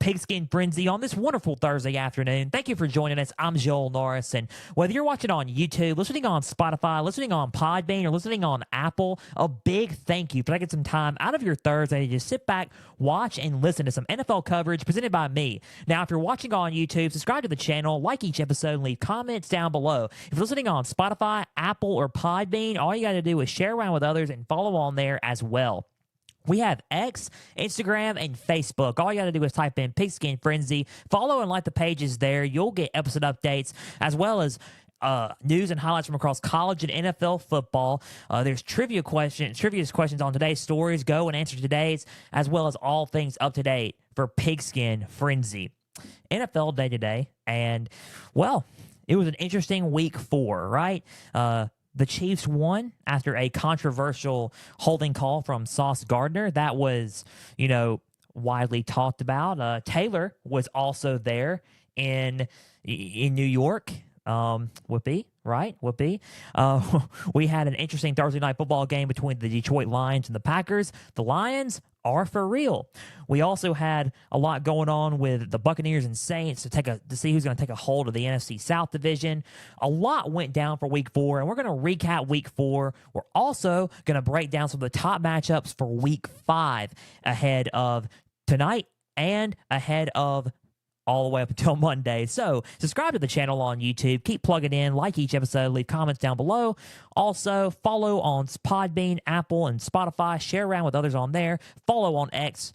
Pigskin Frenzy on this wonderful Thursday afternoon. Thank you for joining us. I'm Joel Norris, and whether you're watching on YouTube, listening on Spotify, listening on Podbean, or listening on Apple, a big thank you for taking some time out of your Thursday to just sit back, watch, and listen to some NFL coverage presented by me. Now, if you're watching on YouTube, subscribe to the channel, like each episode, and leave comments down below. If you're listening on Spotify, Apple, or Podbean, all you got to do is share around with others and follow on there as well. We have X, Instagram, and Facebook. All you got to do is type in Pigskin Frenzy. Follow and like the pages there. You'll get episode updates as well as news and highlights from across college and NFL football. There's trivia questions on today's stories. Go and answer today's, as well as all things up to date for Pigskin Frenzy. NFL day today, and well, it was an interesting week 4, right? The Chiefs won after a controversial holding call from Sauce Gardner. That was, widely talked about. Taylor was also there in New York. Would-be, right? Would-be. We had an interesting Thursday night football game between the Detroit Lions and the Packers. The Lions are for real. We also had a lot going on with the Buccaneers and Saints to see who's going to take a hold of the NFC South division. A lot went down for week 4, and we're going to recap week 4. We're also going to break down some of the top matchups for week 5 ahead of tonight and ahead of all the way up until Monday. So subscribe to the channel on YouTube. Keep plugging in. Like each episode. Leave comments down below. Also, follow on Podbean, Apple, and Spotify. Share around with others on there. Follow on X,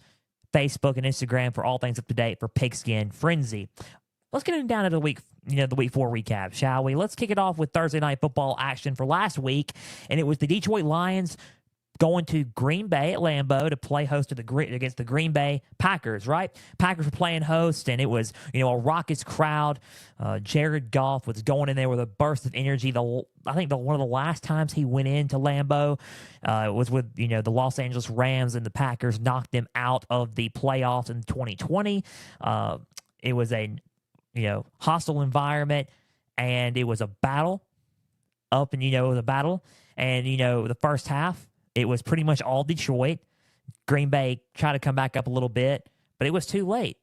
Facebook, and Instagram for all things up to date for Pigskin Frenzy. Let's get down to the week 4 recap, shall we? Let's kick it off with Thursday night football action for last week, and it was the Detroit Lions going to Green Bay at Lambeau to play host against the Green Bay Packers, right? Packers were playing host, and it was, a raucous crowd. Jared Goff was going in there with a burst of energy. I think one of the last times he went into Lambeau was with, the Los Angeles Rams, and the Packers knocked them out of the playoffs in 2020. It was a, hostile environment, and it was a battle up, and, it was a battle. And, the first half, it was pretty much all Detroit. Green Bay tried to come back up a little bit, but it was too late.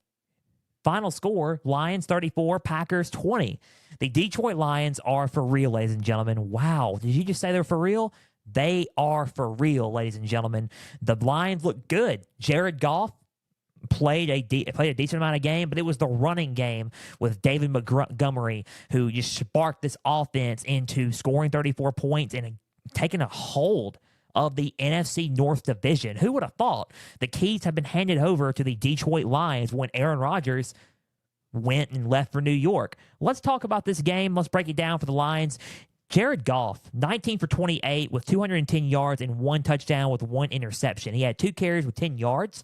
Final score, Lions 34, Packers 20. The Detroit Lions are for real, ladies and gentlemen. Wow, did you just say they're for real? They are for real, ladies and gentlemen. The Lions look good. Jared Goff played a decent amount of game, but it was the running game with David Montgomery who just sparked this offense into scoring 34 points and taking a hold of the NFC North Division. Who would have thought the keys have been handed over to the Detroit Lions when Aaron Rodgers went and left for New York? Let's talk about this game. Let's break it down for the Lions. Jared Goff, 19 for 28 with 210 yards and 1 touchdown with 1 interception. He had 2 carries with 10 yards.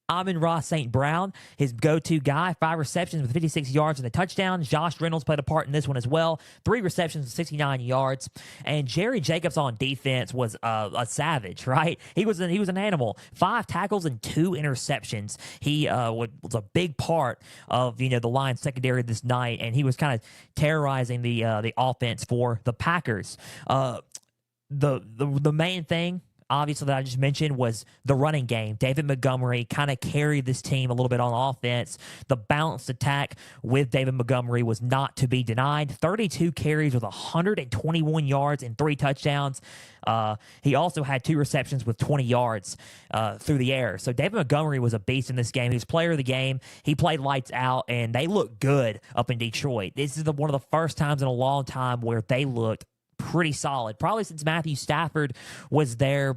Amon-Ra St. Brown, his go-to guy, 5 receptions with 56 yards and a touchdown. Josh Reynolds played a part in this one as well. 3 receptions with 69 yards. And Jerry Jacobs on defense was a savage, right? He was an animal. 5 tackles and 2 interceptions. He was a big part of the Lions secondary this night, and he was kind of terrorizing the offense for the Packers. The main thing, obviously, that I just mentioned was the running game. David Montgomery kind of carried this team a little bit on offense. The balanced attack with David Montgomery was not to be denied. 32 carries with 121 yards and 3 touchdowns. He also had 2 receptions with 20 yards through the air. So David Montgomery was a beast in this game. He was player of the game. He played lights out, and they looked good up in Detroit. This is one of the first times in a long time where they looked pretty solid. Probably since Matthew Stafford was there,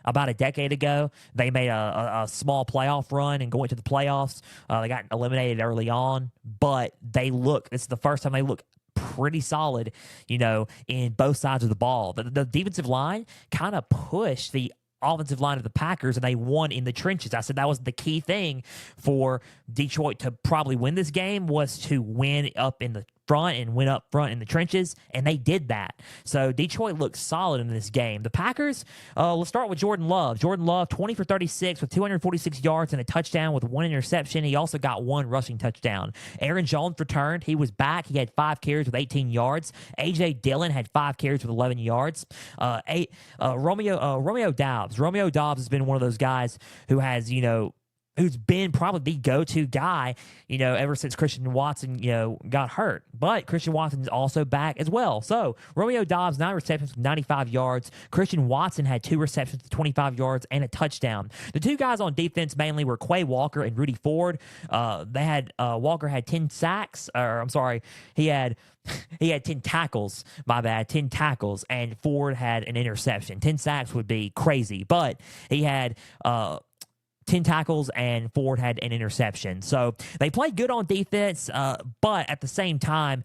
about a decade ago. They made a small playoff run and going to the playoffs. They got eliminated early on, but this is the first time they look pretty solid, in both sides of the ball. The defensive line kind of pushed the offensive line of the Packers, and they won in the trenches. I said that was the key thing for Detroit to probably win this game, was to win up in the front and went up front in the trenches, and they did that. So Detroit looked solid in this game. The Packers, let's start with Jordan Love. Jordan Love, 20 for 36 with 246 yards and a touchdown with 1 interception. He also got 1 rushing touchdown. Aaron Jones returned. He was back. He had 5 carries with 18 yards. A.J. Dillon had 5 carries with 11 yards. Romeo Doubs. Romeo Doubs has been one of those guys who has, who's been probably the go-to guy, ever since Christian Watson, got hurt. But Christian Watson's also back as well. So Romeo Doubs, 9 receptions for 95 yards. Christian Watson had 2 receptions for 25 yards and a touchdown. The two guys on defense mainly were Quay Walker and Rudy Ford. Walker had 10 sacks, or I'm sorry, he had 10 tackles, 10 tackles, and Ford had an interception. 10 sacks would be crazy, but he had 10 tackles, and Ford had an interception. So they played good on defense, but at the same time,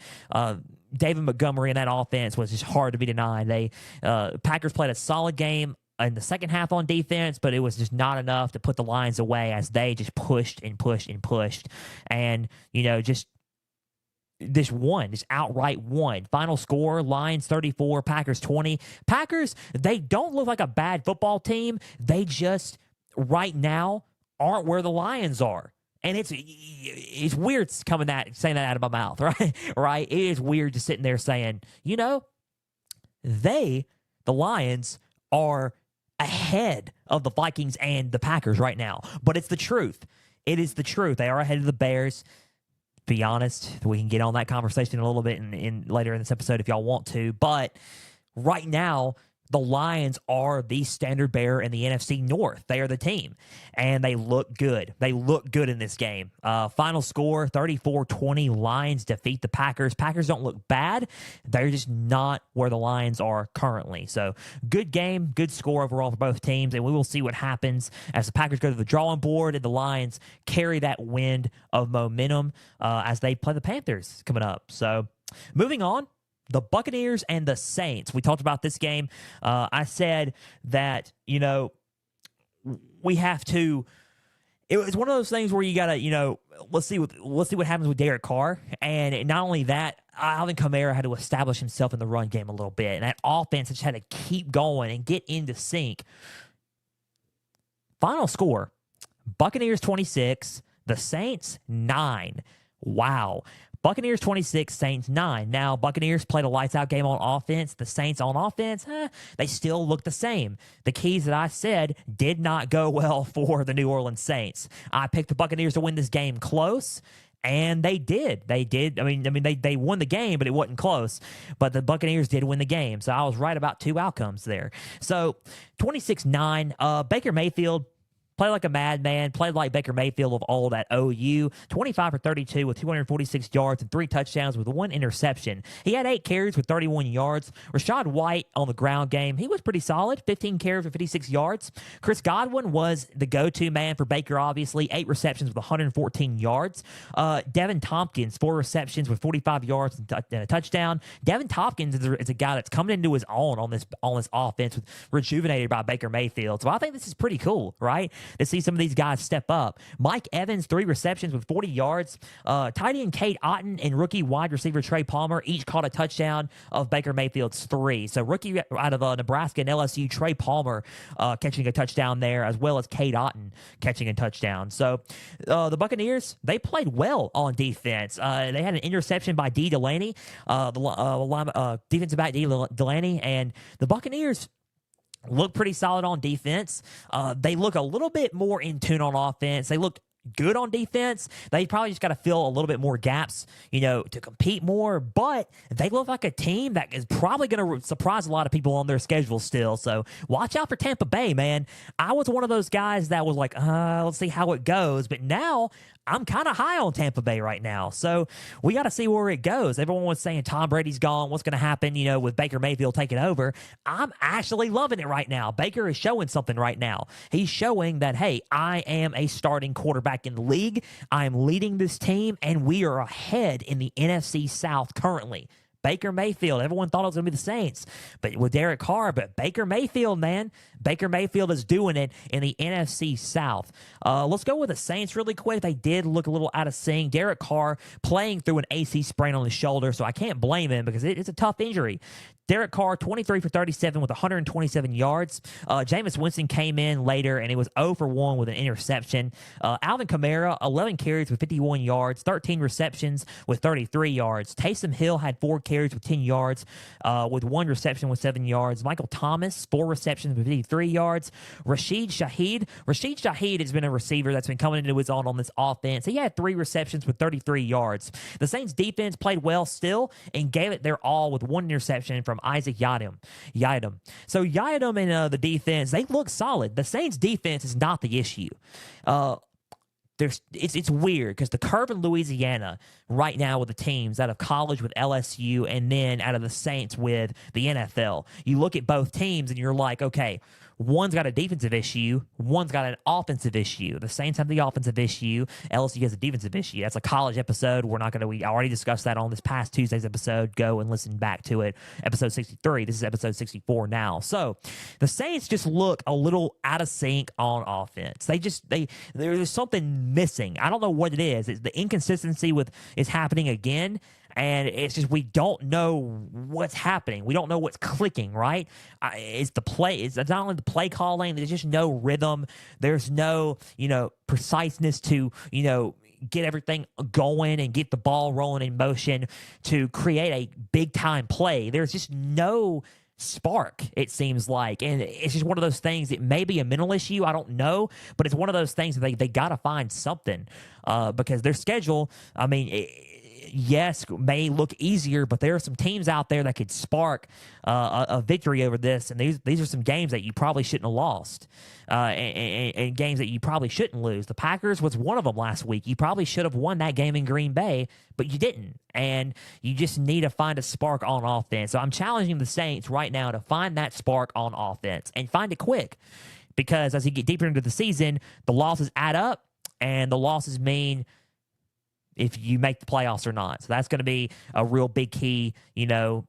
David Montgomery and that offense was just hard to be denied. Packers played a solid game in the second half on defense, but it was just not enough to put the Lions away as they just pushed and pushed and pushed. And, just outright won. Final score, Lions 34, Packers 20. Packers, they don't look like a bad football team. They just right now aren't where the Lions are. And it's weird saying that out of my mouth, right? Right? It is weird just sitting there saying, the Lions are ahead of the Vikings and the Packers right now. But it's the truth. It is the truth. They are ahead of the Bears. To be honest, we can get on that conversation a little bit in later in this episode if y'all want to. But right now, the Lions are the standard bearer in the NFC North. They are the team, and they look good. They look good in this game. Final score, 34-20. Lions defeat the Packers. Packers don't look bad. They're just not where the Lions are currently. So good game, good score overall for both teams, and we will see what happens as the Packers go to the drawing board and the Lions carry that wind of momentum as they play the Panthers coming up. So moving on. The Buccaneers and the Saints. We talked about this game. I said that, we have to. It was one of those things where you gotta, let's see what happens with Derek Carr. And not only that, Alvin Kamara had to establish himself in the run game a little bit, and that offense just had to keep going and get into sync. Final score: Buccaneers 26, the Saints 9. Wow. Buccaneers 26, Saints 9. Now, Buccaneers played a lights-out game on offense. The Saints on offense, they still look the same. The keys that I said did not go well for the New Orleans Saints. I picked the Buccaneers to win this game close, and they did. They did. They won the game, but it wasn't close. But the Buccaneers did win the game, so I was right about 2 outcomes there. So, 26-9, Baker Mayfield played like a madman, played like Baker Mayfield of old at OU, 25 for 32 with 246 yards and 3 touchdowns with 1 interception. He had 8 carries with 31 yards. Rachaad White on the ground game, he was pretty solid, 15 carries with 56 yards. Chris Godwin was the go-to man for Baker, obviously, 8 receptions with 114 yards. Devin Tompkins, 4 receptions with 45 yards and a touchdown. Devin Tompkins is a guy that's coming into his own on this offense, rejuvenated by Baker Mayfield. So I think this is pretty cool, right? To see some of these guys step up. Mike Evans, 3 receptions with 40 yards. Tight end Cade Otton and rookie wide receiver Trey Palmer each caught a touchdown of Baker Mayfield's 3. So rookie out of Nebraska and LSU, Trey Palmer catching a touchdown there, as well as Cade Otton catching a touchdown. So the Buccaneers, they played well on defense. They had an interception by D. Delaney, defensive back D. Delaney, and the Buccaneers look pretty solid on defense. They look a little bit more in tune on offense. They look good on defense. They probably just got to fill a little bit more gaps, to compete more. But they look like a team that is probably going to surprise a lot of people on their schedule still. So watch out for Tampa Bay, man. I was one of those guys that was like, let's see how it goes. But now I'm kind of high on Tampa Bay right now. So we got to see where it goes. Everyone was saying Tom Brady's gone. What's going to happen, with Baker Mayfield taking over? I'm actually loving it right now. Baker is showing something right now. He's showing that, hey, I am a starting quarterback in the league. I am leading this team, and we are ahead in the NFC South currently. Baker Mayfield. Everyone thought it was going to be the Saints, but with Derek Carr. But Baker Mayfield, man. Baker Mayfield is doing it in the NFC South. Let's go with the Saints really quick. They did look a little out of sync. Derek Carr playing through an AC sprain on his shoulder, so I can't blame him because it's a tough injury. Derek Carr, 23 for 37 with 127 yards. Jameis Winston came in later, and it was 0 for 1 with an interception. Alvin Kamara, 11 carries with 51 yards, 13 receptions with 33 yards. Taysom Hill had 4 carries with 10 yards, with 1 reception with 7 yards. Michael Thomas, 4 receptions with 53 yards. Rashid Shaheed has been a receiver that's been coming into his own on this offense. He had 3 receptions with 33 yards. The Saints defense played well still and gave it their all with 1 interception from Isaac Yiadom. So Yiadom and the defense, they look solid. The Saints defense is not the issue. It's weird because the curve in Louisiana right now with the teams out of college with LSU and then out of the Saints with the NFL, you look at both teams and you're like, okay, one's got a defensive issue, one's got an offensive issue. The Saints have the offensive issue, LSU has a defensive issue. That's a college episode. We already discussed that on this past Tuesday's episode. Go and listen back to it. Episode 63. This is episode 64 now. So the Saints just look a little out of sync on offense. There's something missing. I don't know what it is. It's the inconsistency is happening again. And it's just we don't know what's happening. We don't know what's clicking, right? It's not only the play calling. There's just no rhythm. There's no, preciseness to, get everything going and get the ball rolling in motion to create a big-time play. There's just no spark, it seems like. And it's just one of those things. It may be a mental issue. I don't know. But it's one of those things that they got to find something because their schedule, yes, may look easier, but there are some teams out there that could spark a victory over this, and these are some games that you probably shouldn't have lost, and games that you probably shouldn't lose. The Packers was one of them last week. You probably should have won that game in Green Bay, but you didn't, and you just need to find a spark on offense. So I'm challenging the Saints right now to find that spark on offense and find it quick, because as you get deeper into the season, the losses add up, and the losses mean if you make the playoffs or not. So that's going to be a real big key, to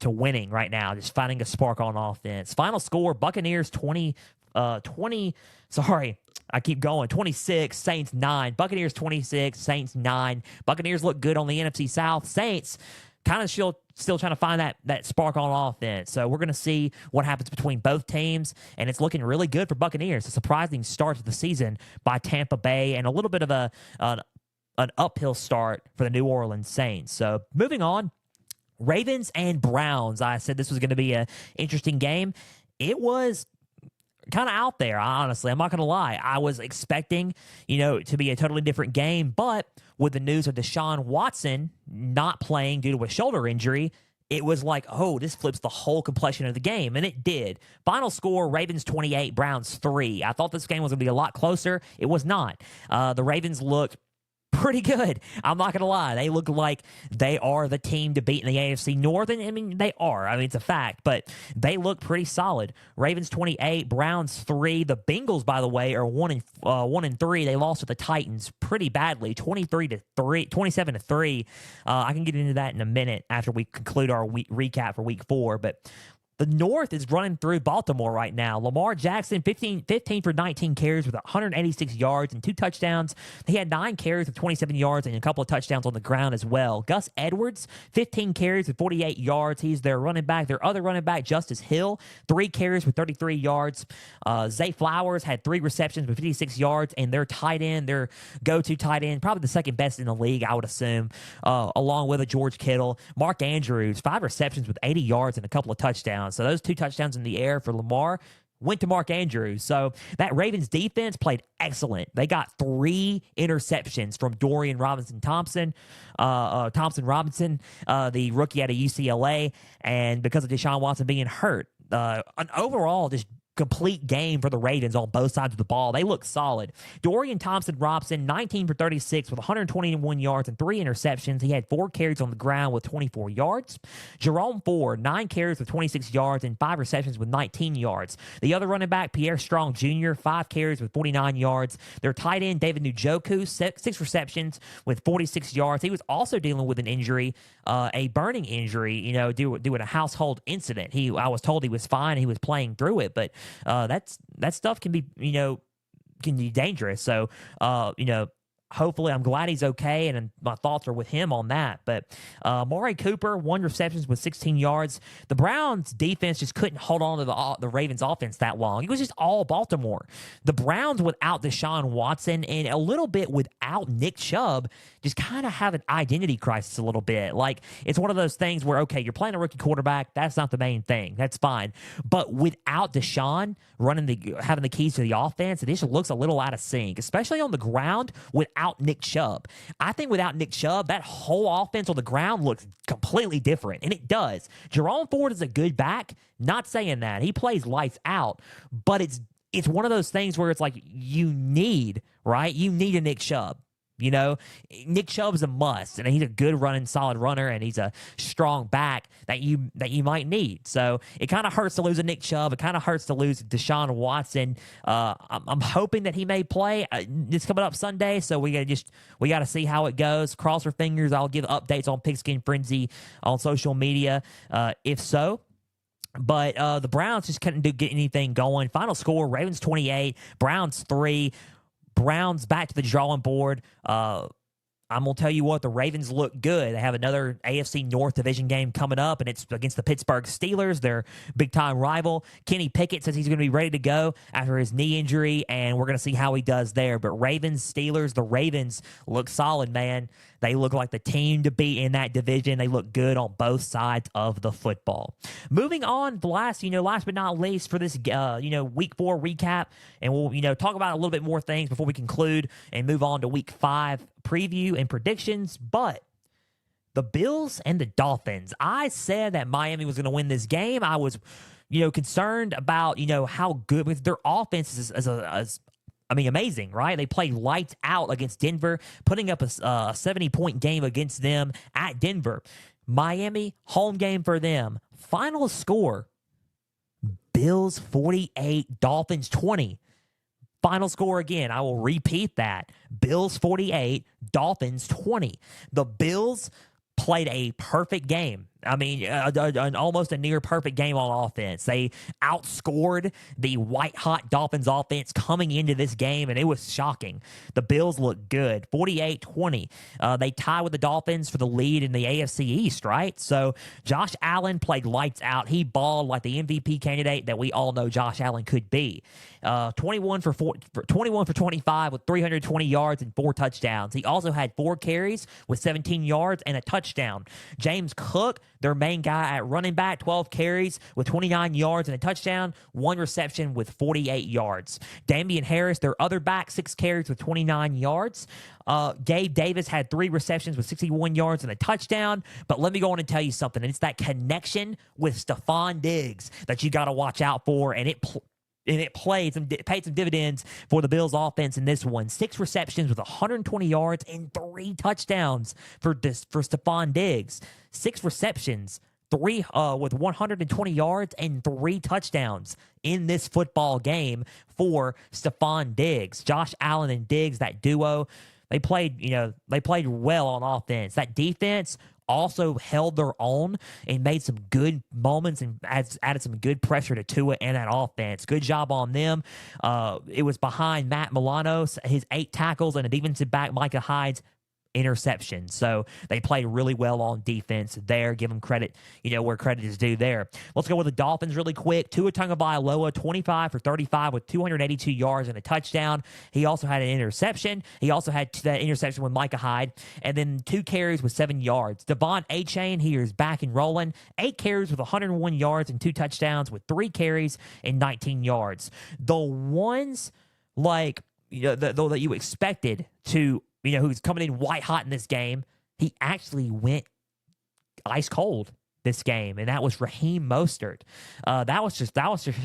winning right now, just finding a spark on offense. Final score, Buccaneers 26, Saints 9. Buccaneers 26, Saints 9. Buccaneers look good on the NFC South. Saints kind of still trying to find that spark on offense. So we're going to see what happens between both teams, and it's looking really good for Buccaneers. A surprising start to the season by Tampa Bay, and a little bit of an uphill start for the New Orleans Saints. So moving on, Ravens and Browns. I said this was going to be an interesting game. It was kind of out there, honestly. I'm not going to lie. I was expecting, to be a totally different game, but with the news of Deshaun Watson not playing due to a shoulder injury, it was like, oh, this flips the whole complexion of the game, and it did. Final score, Ravens 28, Browns 3. I thought this game was going to be a lot closer. It was not. The Ravens looked pretty good. I'm not going to lie. They look like they are the team to beat in the AFC North. And they are. It's a fact, but they look pretty solid. Ravens 28, Browns 3. The Bengals, by the way, are 1-3. They lost to the Titans pretty badly, 27-3. I can get into that in a minute after we conclude our recap for week 4, but the North is running through Baltimore right now. Lamar Jackson, 15 for 19 carries with 186 yards and 2 touchdowns. He had 9 carries with 27 yards and a couple of touchdowns on the ground as well. Gus Edwards, 15 carries with 48 yards. He's their running back. Their other running back, Justice Hill, 3 carries with 33 yards. Zay Flowers had 3 receptions with 56 yards, and their tight end, their go-to tight end, probably the second best in the league, I would assume, along with a George Kittle. Mark Andrews, 5 receptions with 80 yards and a couple of touchdowns. So those 2 touchdowns in the air for Lamar went to Mark Andrews. So that Ravens defense played excellent. They got 3 interceptions from Dorian Thompson Robinson, the rookie out of UCLA, and because of Deshaun Watson being hurt. An overall just complete game for the Ravens on both sides of the ball. They look solid. Dorian Thompson-Robinson, 19 for 36 with 121 yards and 3 interceptions. He had 4 carries on the ground with 24 yards. Jerome Ford, 9 carries with 26 yards and 5 receptions with 19 yards. The other running back, Pierre Strong Jr., 5 carries with 49 yards. Their tight end, David Njoku, 6 receptions with 46 yards. He was also dealing with an injury, a burning injury, due to a household incident. I was told he was fine. He was playing through it, but that stuff can be, can be dangerous. So, hopefully, I'm glad he's okay, and my thoughts are with him on that. But Amari Cooper, 1 receptions with 16 yards. The Browns' defense just couldn't hold on to the Ravens' offense that long. It was just all Baltimore. The Browns, without Deshaun Watson and a little bit without Nick Chubb, just kind of have an identity crisis a little bit. Like, it's one of those things where, okay, you're playing a rookie quarterback. That's not the main thing. That's fine. But without Deshaun having the keys to the offense, it just looks a little out of sync, especially on the ground without Nick Chubb. I think without Nick Chubb, that whole offense on the ground looks completely different, and it does. Jerome Ford is a good back. Not saying that. He plays lights out, but it's one of those things where it's like you need, right? You need a Nick Chubb. You know, Nick Chubb's a must, and he's a good running, solid runner, and he's a strong back that you might need. So it kind of hurts to lose a Nick Chubb. It kind of hurts to lose Deshaun Watson. I'm hoping that he may play. It's coming up Sunday, so we got to see how it goes. Cross our fingers. I'll give updates on Pigskin Frenzy on social media, if so. But the Browns just couldn't get anything going. Final score: Ravens 28, Browns 3. Browns back to the drawing board. I'm going to tell you what, the Ravens look good. They have another AFC North division game coming up, and it's against the Pittsburgh Steelers, their big-time rival. Kenny Pickett says he's going to be ready to go after his knee injury, and we're going to see how he does there. But Ravens, Steelers, the Ravens look solid, man. They look like the team to be in that division. They look good on both sides of the football. Moving on, last but not least for this, Week 4 recap, and we'll, talk about a little bit more things before we conclude and move on to Week 5 preview and predictions. But the Bills and the Dolphins, I said that Miami was going to win this game. I was, concerned about, how good with their offense is amazing, right? They played lights out against Denver, putting up a 70-point game against them at Denver. Miami, home game for them. Final score, Bills 48, Dolphins 20. Final score again, I will repeat that. Bills 48, Dolphins 20. The Bills played a perfect game. Almost a near perfect game on offense. They outscored the white-hot Dolphins offense coming into this game, and it was shocking. The Bills looked good, 48-20. They tie with the Dolphins for the lead in the AFC East, right? So Josh Allen played lights out. He balled like the MVP candidate that we all know Josh Allen could be. 21 for 25 with 320 yards and 4 touchdowns. He also had 4 carries with 17 yards and a touchdown. James Cook, their main guy at running back, 12 carries with 29 yards and a touchdown, 1 reception with 48 yards. Damian Harris, their other back, 6 carries with 29 yards. Gabe Davis had 3 receptions with 61 yards and a touchdown. But let me go on and tell you something. And it's that connection with Stephon Diggs that you got to watch out for. And it paid some dividends for the Bills offense in this one. 6 receptions with 120 yards and 3 touchdowns for Stephon Diggs. 6 receptions, 3 with 120 yards and 3 touchdowns in this football game for Stephon Diggs. Josh Allen and Diggs, that duo, they played well on offense. That defense also held their own and made some good moments and added some good pressure to Tua and that offense. Good job on them. It was behind Matt Milano's, his 8 tackles, and a defensive back, Micah Hyde's interception. So they played really well on defense there. Give them credit, where credit is due there. Let's go with the Dolphins really quick. Tua Tagovailoa, 25 for 35 with 282 yards and a touchdown. He also had an interception. He also had that interception with Micah Hyde, and then 2 carries with 7 yards. Devon Achane, he is back and rolling. 8 carries with 101 yards and 2 touchdowns with 3 carries and 19 yards. The ones that you expected to, who's coming in white hot in this game, he actually went ice cold this game, and that was Raheem Mostert. That was just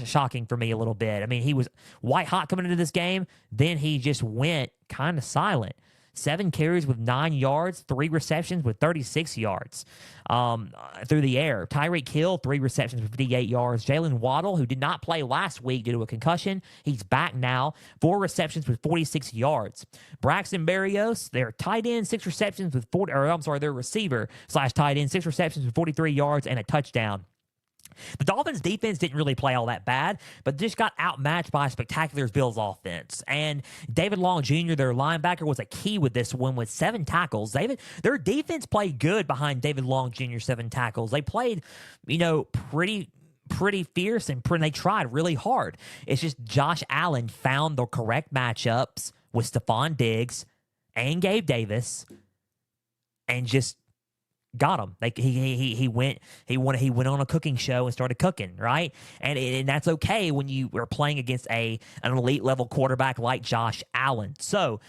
shocking for me a little bit. He was white hot coming into this game, then he just went kind of silent. 7 carries with 9 yards, 3 receptions with 36 yards through the air. Tyreek Hill, 3 receptions with 58 yards. Jalen Waddle, who did not play last week due to a concussion, he's back now. 4 receptions with 46 yards. Braxton Berrios, their tight end, 6 receptions with their receiver / tight end, 6 receptions with 43 yards and a touchdown. The Dolphins' defense didn't really play all that bad, but just got outmatched by a spectacular Bills offense. And David Long Jr., their linebacker, was a key with this one with 7 tackles. Their defense played good behind David Long Jr.'s 7 tackles. They played, pretty fierce and they tried really hard. It's just Josh Allen found the correct matchups with Stephon Diggs and Gabe Davis and just got him. Like he went on a cooking show and started cooking, right? And that's okay when you are playing against an elite level quarterback like Josh Allen. So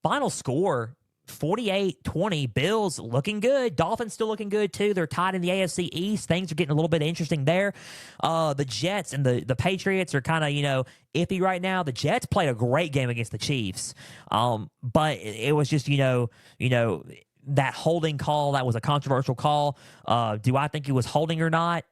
final score 48-20. Bills looking good. Dolphins still looking good too. They're tied in the AFC East. Things are getting a little bit interesting there. The Jets and the Patriots are kind of iffy right now. The Jets played a great game against the Chiefs, but it was just that holding call, that was a controversial call. Do I think he was holding or not?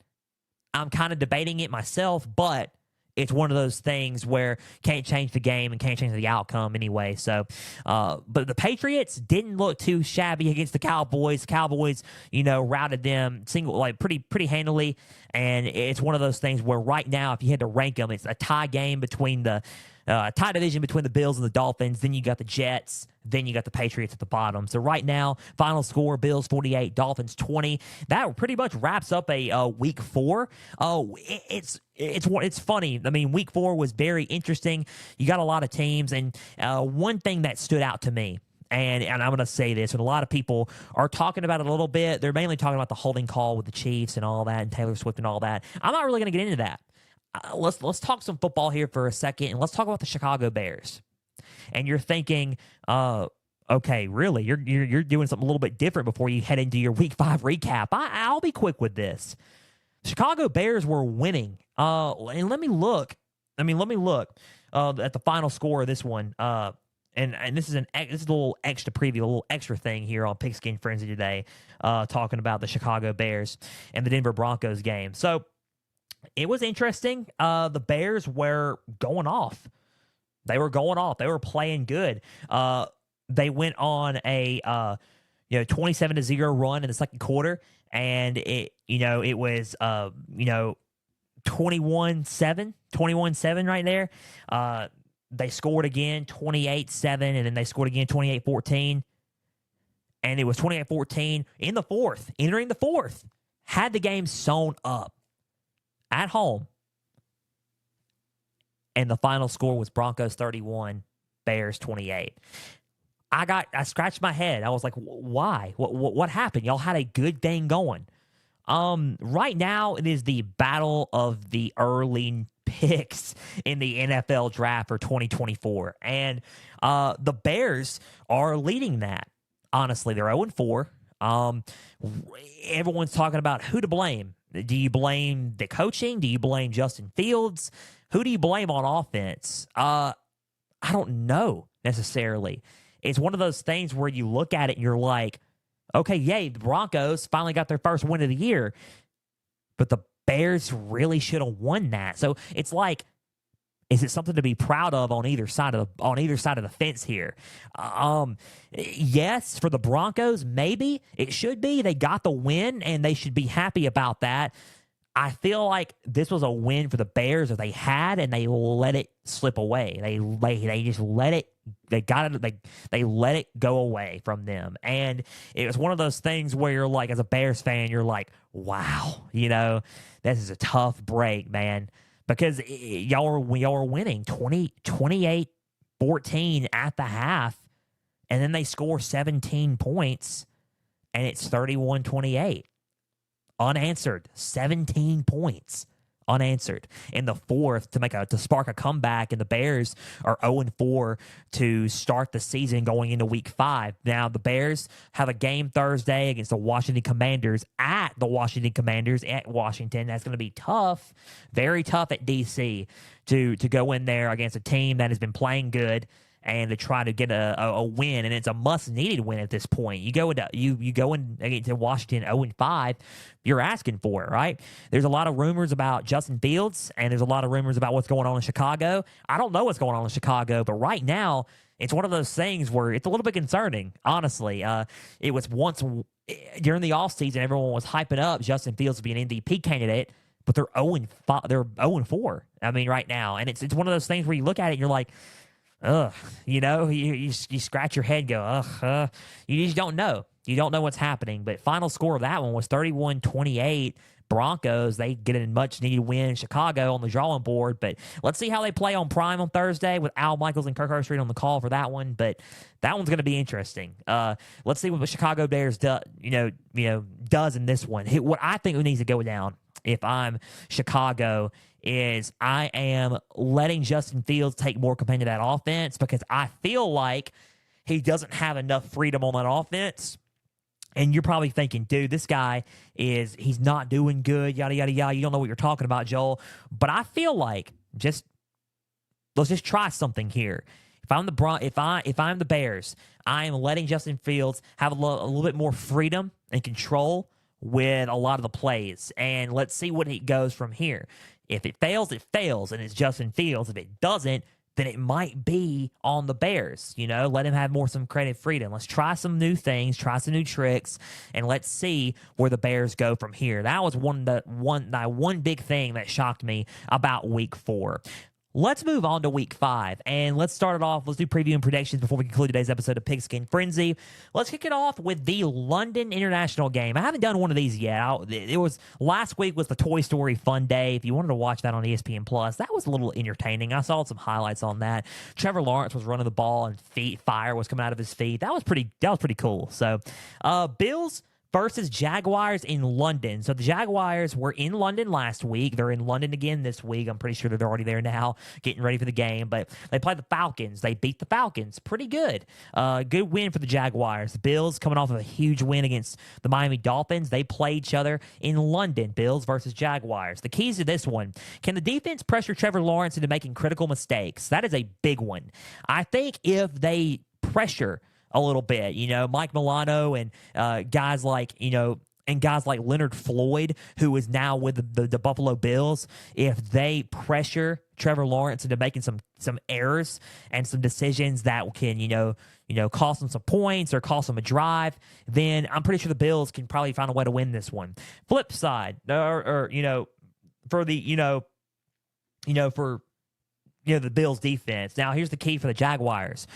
I'm kind of debating it myself, but it's one of those things where can't change the game and can't change the outcome anyway. So, but the Patriots didn't look too shabby against the Cowboys. Cowboys, routed them pretty handily. And it's one of those things where right now, if you had to rank them, it's a tie game between the tie division between the Bills and the Dolphins. Then you got the Jets. Then you got the Patriots at the bottom. So right now, final score, Bills 48, Dolphins 20. That pretty much wraps up a week 4. It's funny. I mean, week 4 was very interesting. You got a lot of teams, and one thing that stood out to me, and I'm going to say this, and a lot of people are talking about it a little bit. They're mainly talking about the holding call with the Chiefs and all that, and Taylor Swift and all that. I'm not really going to get into that. Let's talk some football here for a second, and let's talk about the Chicago Bears. And you're thinking, okay, really, you're doing something a little bit different before you head into your Week 5 recap. I'll be quick with this. Chicago Bears were winning. And let me look at the final score of this one. And this is a little extra preview, a little extra thing here on Pigskin Frenzy today, talking about the Chicago Bears and the Denver Broncos game. So it was interesting. The Bears were going off. They were going off. They were playing good. They went on a 27-0 run in the second quarter, and it was 21-7 right there. They scored again 28-7, and then they scored again 28-14, and it was 28-14 in the fourth. Entering the fourth, had the game sewn up at home. And the final score was Broncos 31, Bears 28. I scratched my head. I was like, why? What happened? Y'all had a good thing going. Right now, it is the battle of the early picks in the NFL draft for 2024. And the Bears are leading that. Honestly, they're 0-4. Everyone's talking about who to blame. Do you blame the coaching? Do you blame Justin Fields? Who do you blame on offense? I don't know necessarily. It's one of those things where you look at it and you're like, okay, yay, the Broncos finally got their first win of the year, but the Bears really should have won that. So it's like, is it something to be proud of on either side of the fence here? Yes, for the Broncos, maybe it should be. They got the win, and they should be happy about that. I feel like this was a win for the Bears that they had, and they let it slip away. They just let it. They got it. They let it go away from them, and it was one of those things where you're like, as a Bears fan, you're like, wow, this is a tough break, man, because y'all are winning 28-14 at the half, and then they score 17 points, and it's 31-28. Unanswered, 17 points unanswered in the fourth to spark a comeback, and the Bears are 0-4 to start the season going into Week 5. Now the Bears have a game Thursday against the Washington Commanders at Washington. That's going to be tough, very tough at DC to go in there against a team that has been playing good and to try to get a win, and it's a must-needed win at this point. You go in against Washington 0-5, you're asking for it, right? There's a lot of rumors about Justin Fields, and there's a lot of rumors about what's going on in Chicago. I don't know what's going on in Chicago, but right now, it's one of those things where it's a little bit concerning, honestly. It was once during the offseason, everyone was hyping up Justin Fields to be an MVP candidate, but they're 0-5, they're 0-4. I mean, right now, and it's one of those things where you look at it, and you're like, ugh, you scratch your head, and go, ugh, you just don't know. You don't know what's happening. But final score of that one was 31-28. Broncos, they get a much-needed win in Chicago on the drawing board. But let's see how they play on Prime on Thursday with Al Michaels and Kirk Herbstreit on the call for that one. But that one's going to be interesting. Let's see what the Chicago Bears does in this one. What I think needs to go down if I'm Chicago is I am letting Justin Fields take more command of that offense because I feel like he doesn't have enough freedom on that offense. And you're probably thinking, dude, this guy he's not doing good, yada, yada, yada. You don't know what you're talking about, Joel. But I feel like let's just try something here. If I'm the Bears, I am letting Justin Fields have a little bit more freedom and control with a lot of the plays. And let's see what it goes from here. If it fails, and it's Justin Fields. If it doesn't, then it might be on the Bears. Let him have some creative freedom. Let's try some new things, try some new tricks, and let's see where the Bears go from here. That was one big thing that shocked me about Week 4. Let's move on to Week 5, and let's start it off. Let's do preview and predictions before we conclude today's episode of Pigskin Frenzy. Let's kick it off with the London International game. I haven't done one of these yet. Last week was the Toy Story Fun Day. If you wanted to watch that on ESPN Plus, that was a little entertaining. I saw some highlights on that. Trevor Lawrence was running the ball, and fire was coming out of his feet. That was pretty cool. So, Bills versus Jaguars in London. So the Jaguars were in London last week. They're in London again this week. I'm pretty sure they're already there now, getting ready for the game. But they played the Falcons. They beat the Falcons. Pretty good. Good win for the Jaguars. The Bills coming off of a huge win against the Miami Dolphins. They play each other in London. Bills versus Jaguars. The keys to this one: can the defense pressure Trevor Lawrence into making critical mistakes? That is a big one. I think if they pressure a little bit, Mike Milano and guys like Leonard Floyd, who is now with the Buffalo Bills, if they pressure Trevor Lawrence into making some errors and some decisions that can, cost them some points or cost them a drive, then I'm pretty sure the Bills can probably find a way to win this one. Flip side, for the Bills defense. Now, here's the key for the Jaguars.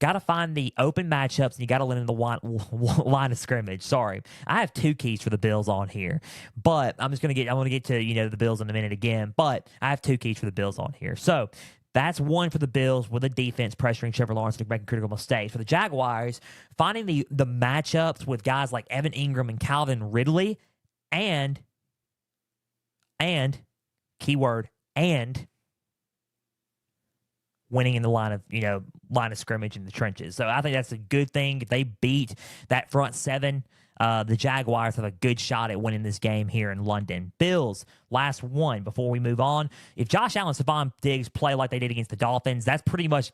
Got to find the open matchups, and you got to limit the line of scrimmage. Sorry, I have two keys for the Bills on here, but I'm going to get to the Bills in a minute again. But I have two keys for the Bills on here. So that's one for the Bills with the defense pressuring Trevor Lawrence to making critical mistakes. For the Jaguars, finding the matchups with guys like Evan Ingram and Calvin Ridley, and keyword and winning in the line of scrimmage in the trenches. So I think that's a good thing. If they beat that front seven, the Jaguars have a good shot at winning this game here in London. Bills, last one before we move on. If Josh Allen and Stephon Diggs play like they did against the Dolphins, that's pretty much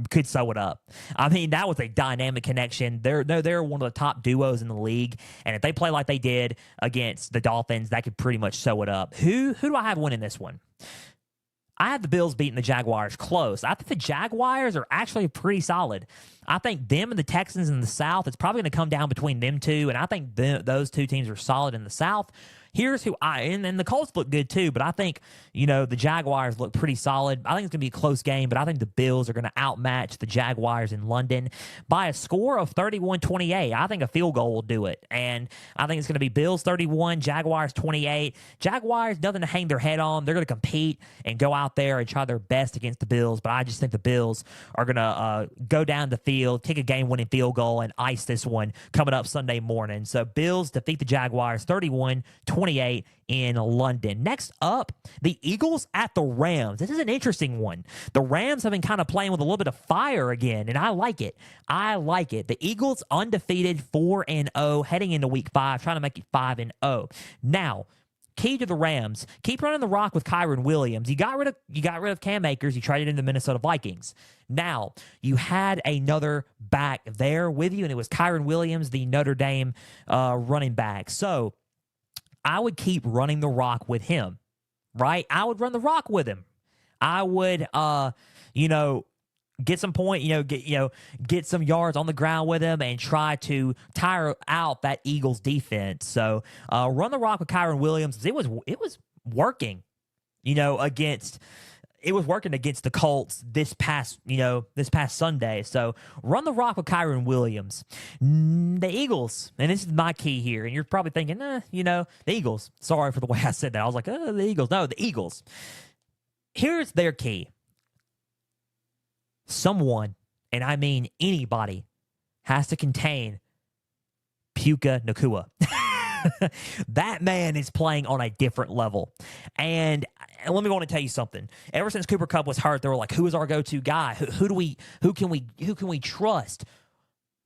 could sew it up. I mean, that was a dynamic connection. They're one of the top duos in the league, and if they play like they did against the Dolphins, that could pretty much sew it up. Who do I have winning this one? I have the Bills beating the Jaguars close. I think the Jaguars are actually pretty solid. I think them and the Texans in the South, it's probably going to come down between them two, and I think those two teams are solid in the South. Here's who and the Colts look good too, but I think, the Jaguars look pretty solid. I think it's going to be a close game, but I think the Bills are going to outmatch the Jaguars in London by a score of 31-28. I think a field goal will do it, and I think it's going to be Bills 31, Jaguars 28. Jaguars, nothing to hang their head on. They're going to compete and go out there and try their best against the Bills, but I just think the Bills are going to go down the field, kick a game-winning field goal, and ice this one coming up Sunday morning. So Bills defeat the Jaguars 31-28 in London. Next up, the Eagles at the Rams. This is an interesting one. The Rams have been kind of playing with a little bit of fire again, and I like it. The Eagles undefeated 4-0 heading into Week 5, trying to make it 5-0. Now, key to the Rams: keep running the rock with Kyren Williams. You got rid of Cam Akers. You traded in the Minnesota Vikings. Now you had another back there with you, and it was Kyren Williams, the Notre Dame running back. So I would keep running the rock with him, right? I would run the rock with him. I would, get some point, get some yards on the ground with him and try to tire out that Eagles defense. So run the rock with Kyron Williams. It was working, it was working against the Colts this past Sunday. So run the rock with Kyron Williams. The Eagles, and this is my key here, and you're probably thinking, the Eagles. Sorry for the way I said that. I was like, the Eagles. No, the Eagles. Here's their key. Someone, and I mean anybody, has to contain Puka Nacua. That man is playing on a different level. And let me want to tell you something. Ever since Cooper Kupp was hurt, they were like, who is our go-to guy? Who can we trust?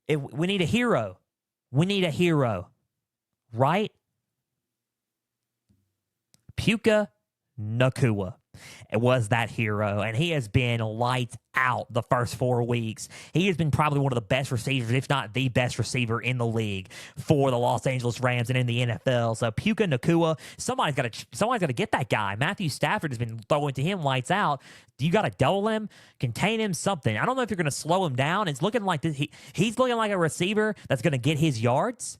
We need a hero. We need a hero. Right? Puka Nacua. It was that hero, and he has been lights out the first 4 weeks. He has been probably one of the best receivers, if not the best receiver in the league for the Los Angeles Rams and in the NFL. So Puka Nacua, somebody's got to get that guy. Matthew Stafford has been throwing to him lights out. You got to double him, contain him, something. I don't know if you're going to slow him down. It's looking like this. He's looking like a receiver that's going to get his yards,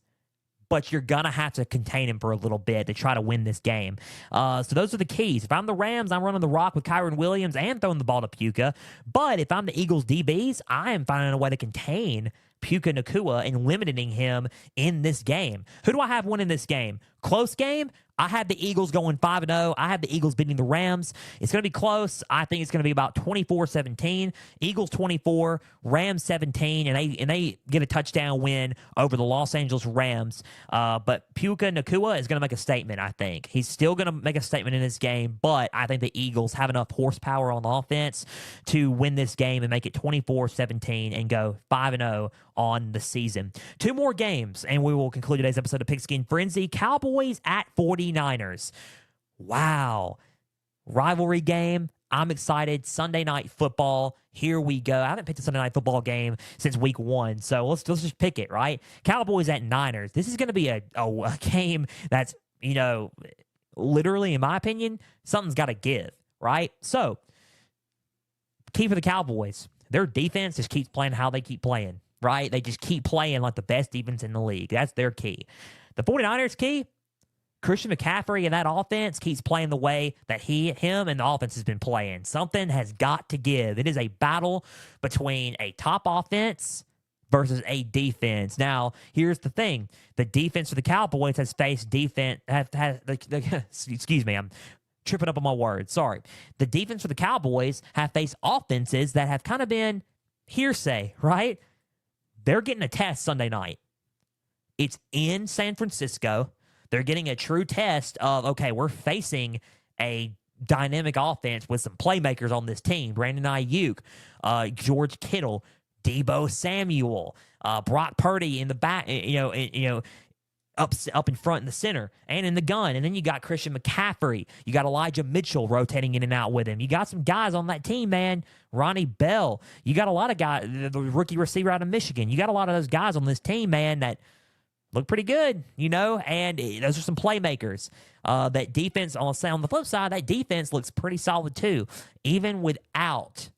but you're going to have to contain him for a little bit to try to win this game. So those are the keys. If I'm the Rams, I'm running the rock with Kyron Williams and throwing the ball to Puka. But if I'm the Eagles DBs, I am finding a way to contain Puka Nacua and limiting him in this game. Who do I have winning this game? Close game? I have the Eagles going 5-0. I have the Eagles beating the Rams. It's going to be close. I think it's going to be about 24-17. Eagles 24, Rams 17, and they get a touchdown win over the Los Angeles Rams. But Puka Nacua is going to make a statement, I think. He's still going to make a statement in this game, but I think the Eagles have enough horsepower on the offense to win this game and make it 24-17 and go 5-0 on the season. 2 more games, and we will conclude today's episode of Pigskin Frenzy. Cowboys at 49ers. Wow. Rivalry game. I'm excited. Sunday Night Football. Here we go. I haven't picked a Sunday Night Football game since week 1, so let's just pick it, right? Cowboys at Niners. This is going to be a game that's, literally, in my opinion, something's got to give, right? So, key for the Cowboys. Their defense just keeps playing how they keep playing, right? They just keep playing like the best defense in the league. That's their key. The 49ers' key, Christian McCaffrey and that offense keeps playing the way that him and the offense has been playing. Something has got to give. It is a battle between a top offense versus a defense. Now, here's the thing. The defense for the Cowboys has faced defense. Excuse me, I'm tripping up on my words. Sorry. The defense for the Cowboys have faced offenses that have kind of been hearsay, right? They're getting a test Sunday night. It's in San Francisco. They're getting a true test of, okay, we're facing a dynamic offense with some playmakers on this team. Brandon Ayuk, George Kittle, Deebo Samuel, Brock Purdy in the back, up in front in the center and in the gun. And then you got Christian McCaffrey. You got Elijah Mitchell rotating in and out with him. You got some guys on that team, man. Ronnie Bell. You got a lot of guys, the rookie receiver out of Michigan. You got a lot of those guys on this team, man, that look pretty good, and those are some playmakers. That defense, on the flip side, that defense looks pretty solid too, even without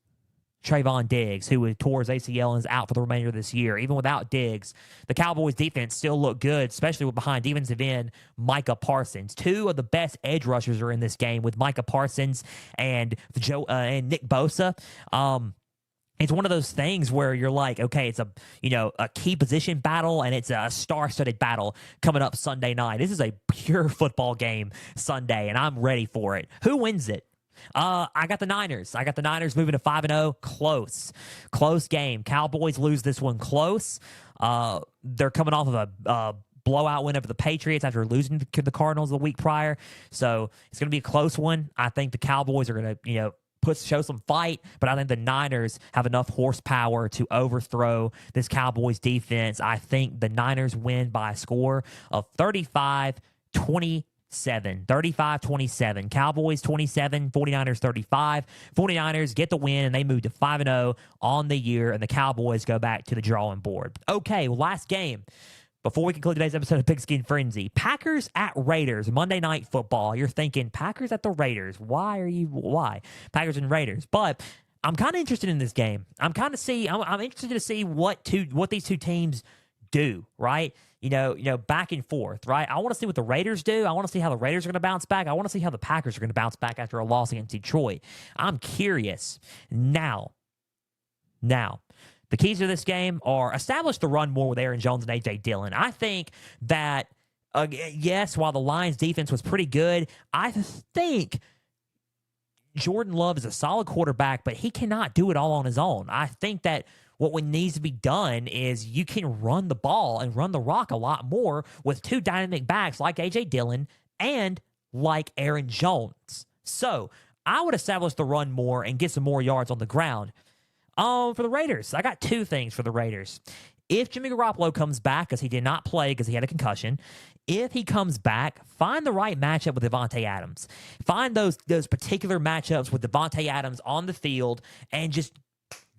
Trayvon Diggs, who tore his ACL and is out for the remainder of this year. Even without Diggs, the Cowboys defense still look good, especially with behind defensive end Micah Parsons. 2 of the best edge rushers are in this game with Micah Parsons and Nick Bosa. It's one of those things where you're like, okay, it's a key position battle and it's a star-studded battle coming up Sunday night. This is a pure football game Sunday, and I'm ready for it. Who wins it? I got the Niners. I got the Niners moving to 5-0. Close game. Cowboys lose this one close. They're coming off of a blowout win over the Patriots after losing to the Cardinals the week prior. So it's going to be a close one. I think the Cowboys are going to, show some fight, but I think the Niners have enough horsepower to overthrow this Cowboys defense. I think the Niners win by a score of 35-27. 35-27. Cowboys 27, 49ers 35. 49ers get the win, and they move to 5-0 on the year, and the Cowboys go back to the drawing board. Okay, last game. Before we conclude today's episode of Pigskin Frenzy, Packers at Raiders, Monday Night Football. You're thinking, Packers at the Raiders. Why? Packers and Raiders. But I'm kind of interested in this game. I'm interested to see what these two teams do, right? Back and forth, right? I want to see what the Raiders do. I want to see how the Raiders are going to bounce back. I want to see how the Packers are going to bounce back after a loss against Detroit. I'm curious. Now, the keys to this game are establish the run more with Aaron Jones and A.J. Dillon. I think that, yes, while the Lions defense was pretty good, I think Jordan Love is a solid quarterback, but he cannot do it all on his own. I think that what needs to be done is you can run the ball and run the rock a lot more with two dynamic backs like A.J. Dillon and like Aaron Jones. So I would establish the run more and get some more yards on the ground. For the Raiders, I got two things for the Raiders. If Jimmy Garoppolo comes back, because he did not play because he had a concussion, if he comes back, find the right matchup with Devontae Adams. Find those particular matchups with Devontae Adams on the field and just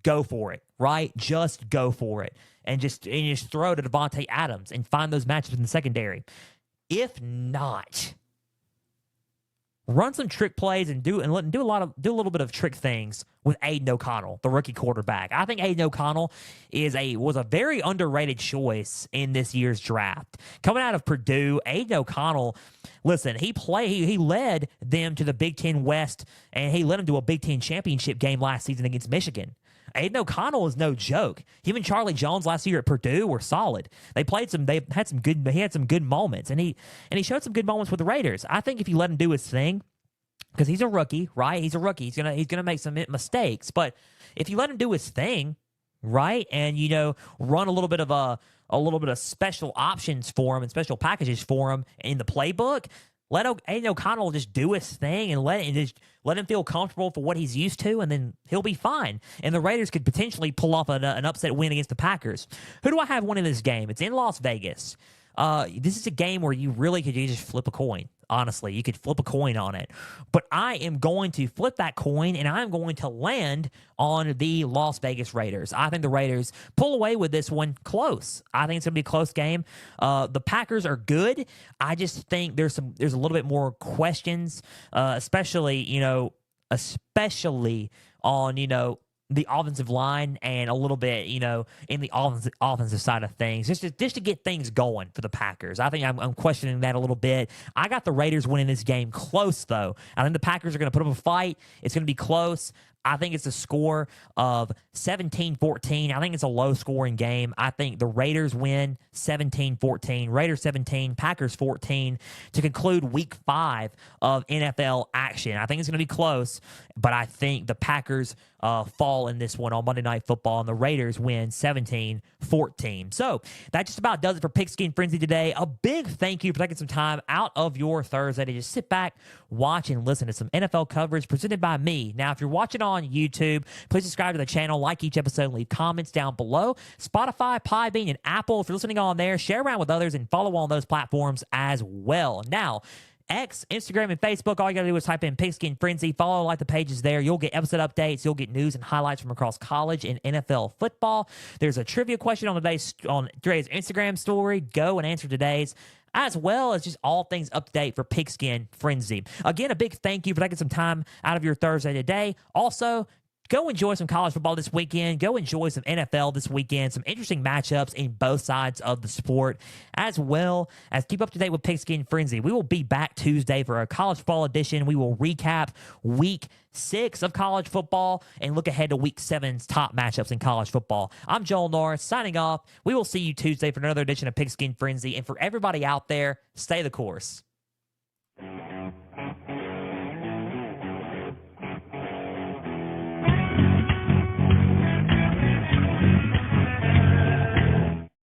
go for it, right? Just go for it. And just throw to Devontae Adams and find those matchups in the secondary. If not, run some trick plays and do a little bit of trick things with Aiden O'Connell, the rookie quarterback. I think Aiden O'Connell was a very underrated choice in this year's draft. Coming out of Purdue, Aiden O'Connell, listen, he led them to the Big Ten West, and he led them to a Big Ten championship game last season against Michigan. Aiden O'Connell is no joke. Him and Charlie Jones last year at Purdue were solid. He had some good moments, and he showed some good moments with the Raiders. I think if you let him do his thing, because he's a rookie, right? He's a rookie. He's gonna make some mistakes, but if you let him do his thing, right, and run a little bit of special options for him and special packages for him in the playbook. Let Aiden O'Connell just do his thing and let him feel comfortable for what he's used to, and then he'll be fine. And the Raiders could potentially pull off an upset win against the Packers. Who do I have winning this game? It's in Las Vegas. This is a game where you just flip a coin. Honestly, you could flip a coin on it. But I am going to flip that coin, and I'm going to land on the Las Vegas Raiders. I think the Raiders pull away with this one close. I think it's going to be a close game. The Packers are good. I just think there's a little bit more questions, especially on, the offensive line and a little bit, in the offensive side of things, just to get things going for the Packers. I think I'm questioning that a little bit. I got the Raiders winning this game close, though. I think the Packers are going to put up a fight. It's going to be close. I think it's a score of 17-14. I think it's a low-scoring game. I think the Raiders win 17-14. Raiders 17, Packers 14 to conclude Week 5 of NFL action. I think it's going to be close, but I think the Packers fall in this one on Monday Night Football, and the Raiders win 17-14. So that just about does it for Pigskin Frenzy today. A big thank you for taking some time out of your Thursday to just sit back, watch, and listen to some NFL coverage presented by me. Now, if you're watching on YouTube, please subscribe to the channel, like each episode, and leave comments down below. Spotify, Podbean, and Apple, if you're listening on there, share around with others and follow on those platforms as well. Now, X, Instagram, and Facebook, all you got to do is type in Pigskin Frenzy. Follow, like the pages there. You'll get episode updates. You'll get news and highlights from across college and NFL football. There's a trivia question on today's Instagram story. Go and answer today's, as well as just all things up to date for Pigskin Frenzy. Again, a big thank you for taking some time out of your Thursday today. Also, go enjoy some college football this weekend. Go enjoy some NFL this weekend. Some interesting matchups in both sides of the sport, as well as keep up to date with Pigskin Frenzy. We will be back Tuesday for a college football edition. We will recap Week 6 of college football and look ahead to Week 7's top matchups in college football. I'm Joel Norris signing off. We will see you Tuesday for another edition of Pigskin Frenzy. And for everybody out there, stay the course.